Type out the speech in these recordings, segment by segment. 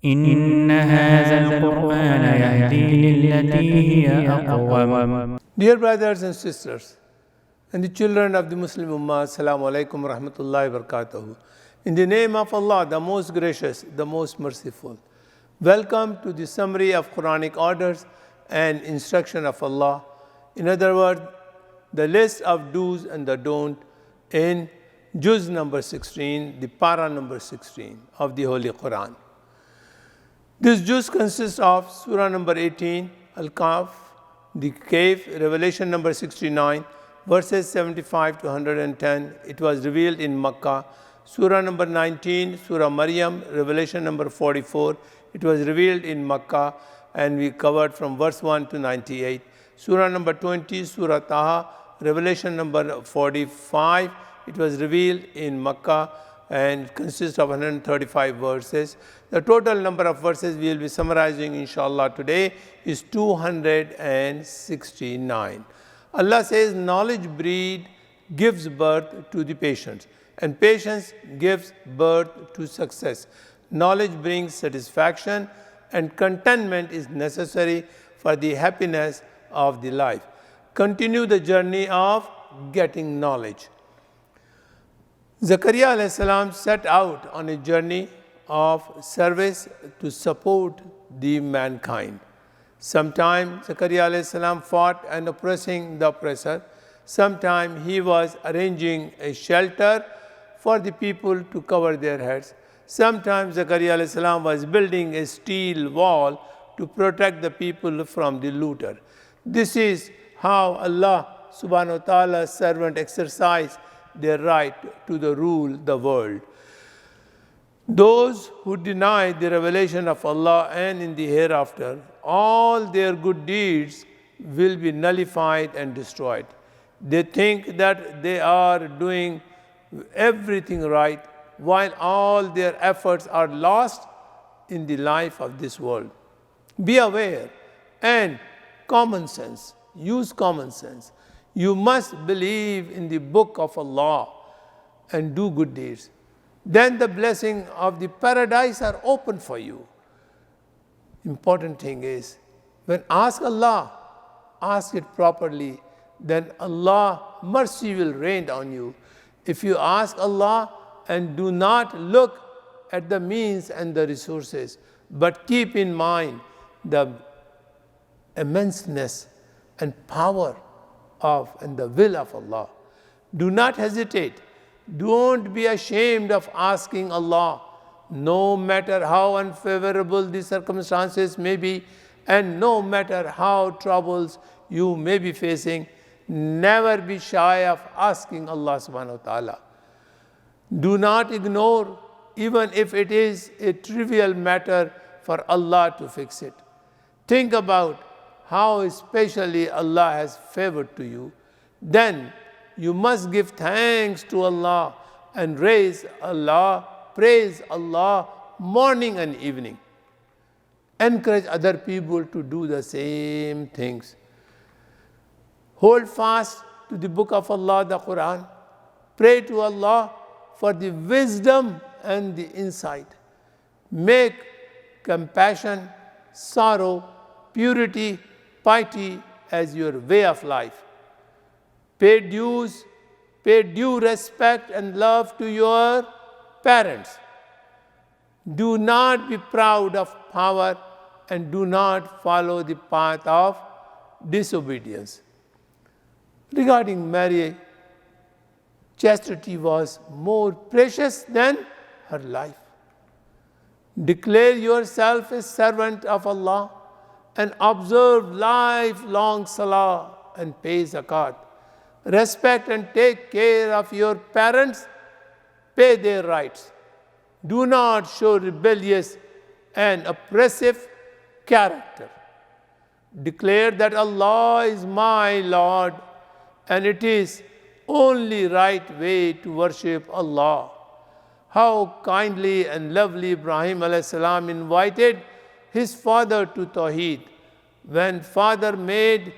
إن هذا القرآن يهدي للتي هي أقوم. Dear brothers and sisters, and the children of the Muslim Ummah, Assalamu alaikum wa rahmatullahi wa barakatuh. In the name of Allah, the most gracious, the most merciful. Welcome to the summary of Quranic orders and instruction of Allah. In other words, the list of do's and the don't in juz number 16, the para number 16 of the Holy Quran. This juz consists of surah number 18, Al-Kahf, the Cave, Revelation number 69, verses 75 to 110. It was revealed in Makkah. Surah number 19, Surah Maryam, Revelation number 44. It was revealed in Makkah, and we covered from verse 1 to 98. Surah number 20, Surah Taha, Revelation number 45. It was revealed in Makkah and consists of 135 verses. The total number of verses we will be summarizing inshallah today is 269. Allah says, knowledge gives birth to the patience, and patience gives birth to success. Knowledge brings satisfaction, and contentment is necessary for the happiness of the life. Continue the journey of getting knowledge. Zakaria alayhi salam set out on a journey of service to support the mankind. Sometimes Zakaria alayhi salam fought and oppressing the oppressor. Sometimes he was arranging a shelter for the people to cover their heads. Sometimes Zakaria alayhi salam was building a steel wall to protect the people from the looter. This is how Allah subhanahu wa ta'ala's servant exercised their right to rule the world. Those who deny the revelation of Allah and in the hereafter, all their good deeds will be nullified and destroyed. They think that they are doing everything right, while all their efforts are lost in the life of this world. Be aware and use common sense. You must believe in the book of Allah and do good deeds. Then the blessing of the paradise are open for you. Important thing is, when ask Allah, ask it properly, then Allah mercy will rain on you. If you ask Allah and do not look at the means and the resources, but keep in mind the immenseness and power of and the will of Allah. Do not hesitate. Don't be ashamed of asking Allah, no matter how unfavorable the circumstances may be, and no matter how troubles you may be facing. Never be shy of asking Allah subhanahu wa ta'ala. Do not ignore, even if it is a trivial matter, for Allah to fix it. Think about how especially Allah has favored to you. Then you must give thanks to Allah and praise Allah morning and evening. Encourage other people to do the same things. Hold fast to the book of Allah, the Quran. Pray to Allah for the wisdom and the insight. Make compassion, sorrow, purity, piety as your way of life. Pay due respect and love to your parents. Do not be proud of power, and do not follow the path of disobedience. Regarding Mary, chastity was more precious than her life. Declare yourself a servant of Allah and observe lifelong salah and pay zakat. Respect and take care of your parents. Pay their rights. Do not show rebellious and oppressive character. Declare that Allah is my Lord, and it is only right way to worship Allah. How kindly and lovely Ibrahim alayhi salam invited his father to Tawheed. When father made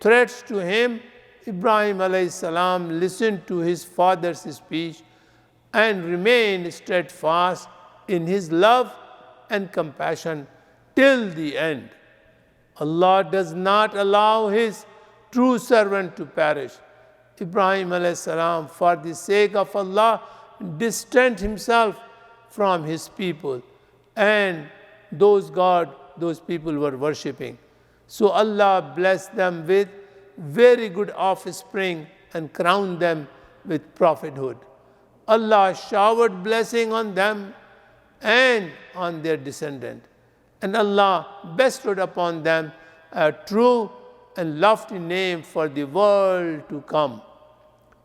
threats to him, Ibrahim alayhi salam listened to his father's speech and remained steadfast in his love and compassion till the end. Allah does not allow His true servant to perish. Ibrahim alayhi salam, for the sake of Allah, distanced himself from his people and those people were worshipping. So Allah blessed them with very good offspring and crowned them with prophethood. Allah showered blessing on them and on their descendant. And Allah bestowed upon them a true and lofty name for the world to come.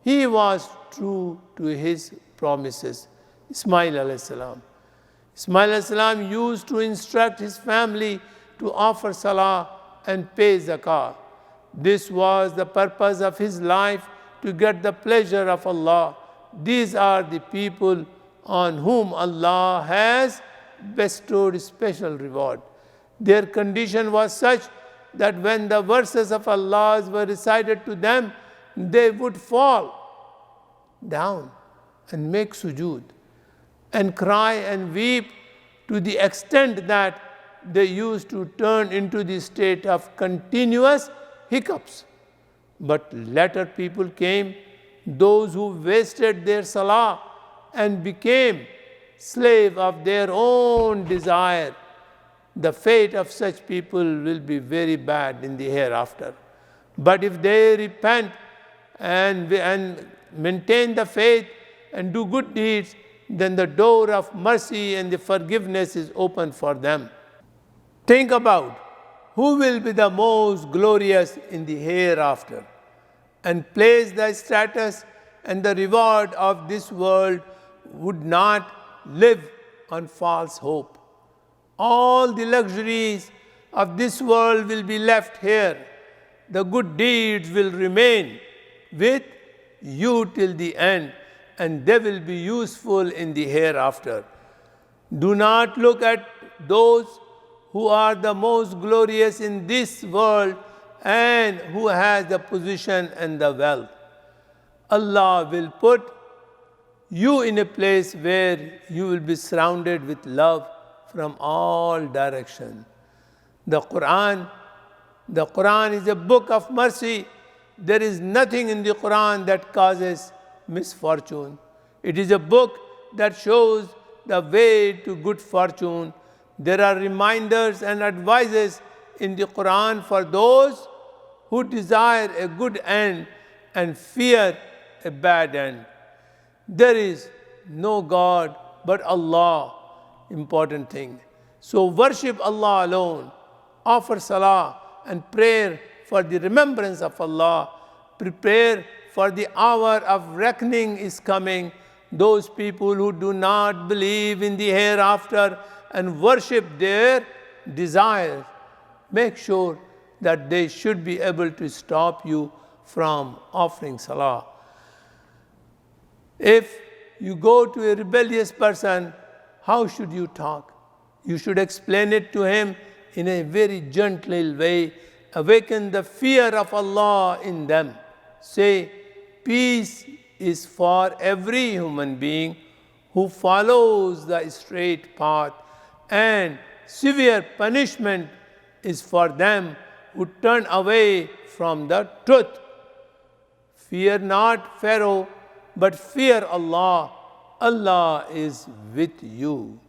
He was true to his promises. Ismail alayhi salam. Ismail alayhi salam used to instruct his family to offer salah and pay zakah. This was the purpose of his life, to get the pleasure of Allah. These are the people on whom Allah has bestowed special reward. Their condition was such that when the verses of Allah were recited to them, they would fall down and make sujood and cry and weep to the extent that they used to turn into the state of continuous hiccups. But later people came, those who wasted their salah and became slave of their own desire. The fate of such people will be very bad in the hereafter. But if they repent and maintain the faith and do good deeds, then the door of mercy and the forgiveness is open for them. Think about who will be the most glorious in the hereafter, and place the status and the reward of this world would not live on false hope. All the luxuries of this world will be left here. The good deeds will remain with you till the end, and they will be useful in the hereafter. Do not look at those who are the most glorious in this world and who has the position and the wealth. Allah will put you in a place where you will be surrounded with love from all directions. The Quran is a book of mercy. There is nothing in the Quran that causes misfortune. It is a book that shows the way to good fortune. There are reminders and advices in the Quran for those who desire a good end and fear a bad end. There is no God but Allah. Important thing. So worship Allah alone. Offer salah and prayer for the remembrance of Allah. Prepare for the hour of reckoning is coming. Those people who do not believe in the hereafter and worship their desires, make sure that they should be able to stop you from offering salah. If you go to a rebellious person, how should you talk? You should explain it to him in a very gentle way. Awaken the fear of Allah in them. Say, peace is for every human being who follows the straight path, and severe punishment is for them who turn away from the truth. Fear not Pharaoh, but fear Allah. Allah is with you.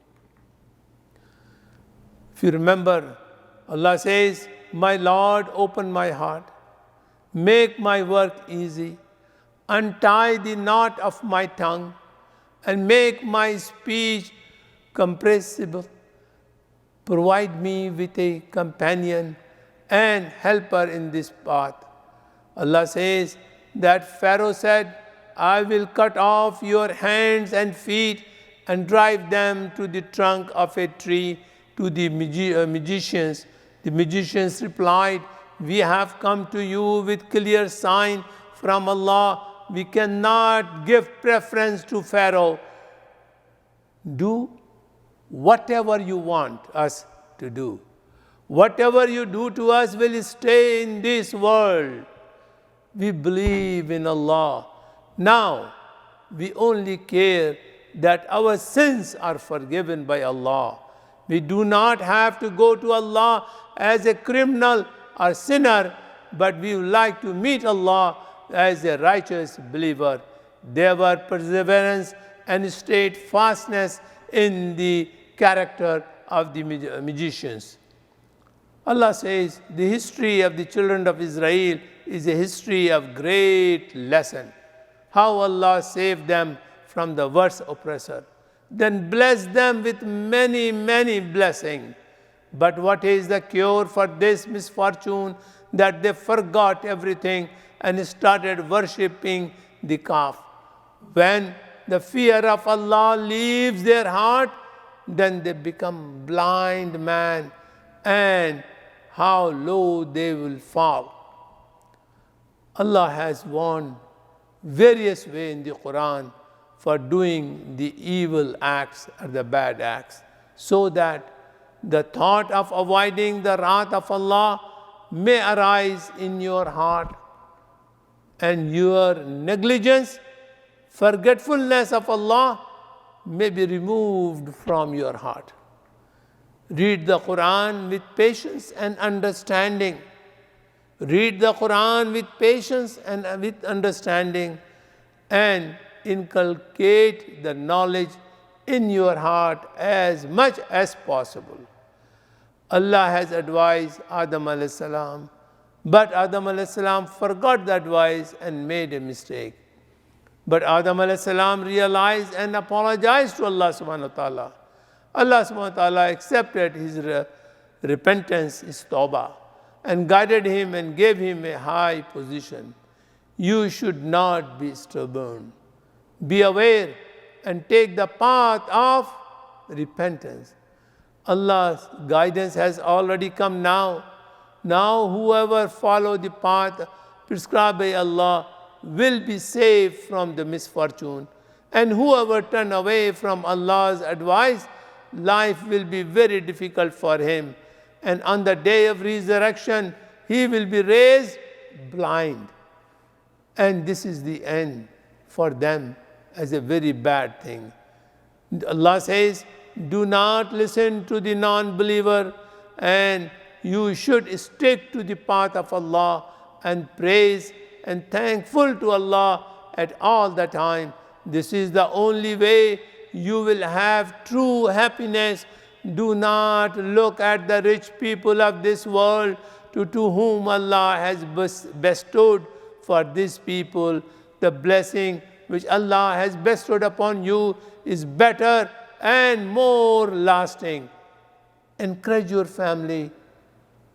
If you remember, Allah says, my Lord, open my heart, make my work easy, untie the knot of my tongue, and make my speech compressible. Provide me with a companion and helper in this path. Allah says that Pharaoh said, I will cut off your hands and feet and drive them to the trunk of a tree to the magicians. The magicians replied, we have come to you with clear sign from Allah. We cannot give preference to Pharaoh. Do whatever you want us to do. Whatever you do to us will stay in this world. We believe in Allah. Now, we only care that our sins are forgiven by Allah. We do not have to go to Allah as a criminal or sinner, but we would like to meet Allah as a righteous believer. There were perseverance and steadfastness in the character of the magicians. Allah says the history of the children of Israel is a history of great lesson. How Allah saved them from the worst oppressor, then blessed them with many, many blessings. But what is the cure for this misfortune? That they forgot everything and started worshipping the calf. When the fear of Allah leaves their heart, then they become blind man, and how low they will fall. Allah has warned various ways in the Quran for doing the evil acts or the bad acts, so that the thought of avoiding the wrath of Allah may arise in your heart, and your negligence, forgetfulness of Allah may be removed from your heart. Read the Quran with patience and understanding. Read the Quran with patience and with understanding, and inculcate the knowledge in your heart as much as possible. Allah has advised Adam alayhi salam, but Adam alayhi salam forgot the advice and made a mistake. But Adam alayhi salam realized and apologized to Allah subhanahu wa ta'ala. Allah subhanahu wa ta'ala accepted his repentance, his tawbah, and guided him and gave him a high position. You should not be stubborn. Be aware and take the path of repentance. Allah's guidance has already come now. Now whoever follows the path prescribed by Allah will be saved from the misfortune. And whoever turns away from Allah's advice, life will be very difficult for him. And on the day of resurrection, he will be raised blind. And this is the end for them as a very bad thing. Allah says, do not listen to the non-believer, and you should stick to the path of Allah and praise and thankful to Allah at all the time. This is the only way you will have true happiness. Do not look at the rich people of this world to whom Allah has bestowed for these people. The blessing which Allah has bestowed upon you is better and more lasting. Encourage your family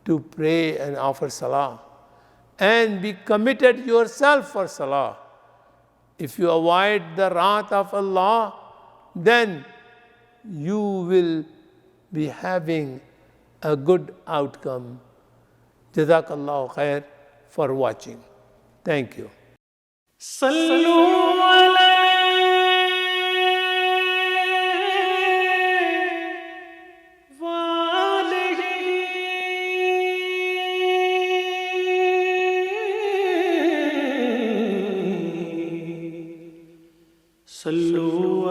to pray and offer salah, and be committed yourself for salah. If you avoid the wrath of Allah, then you will be having a good outcome. Jazakallahu khair for watching. Thank you. صلوا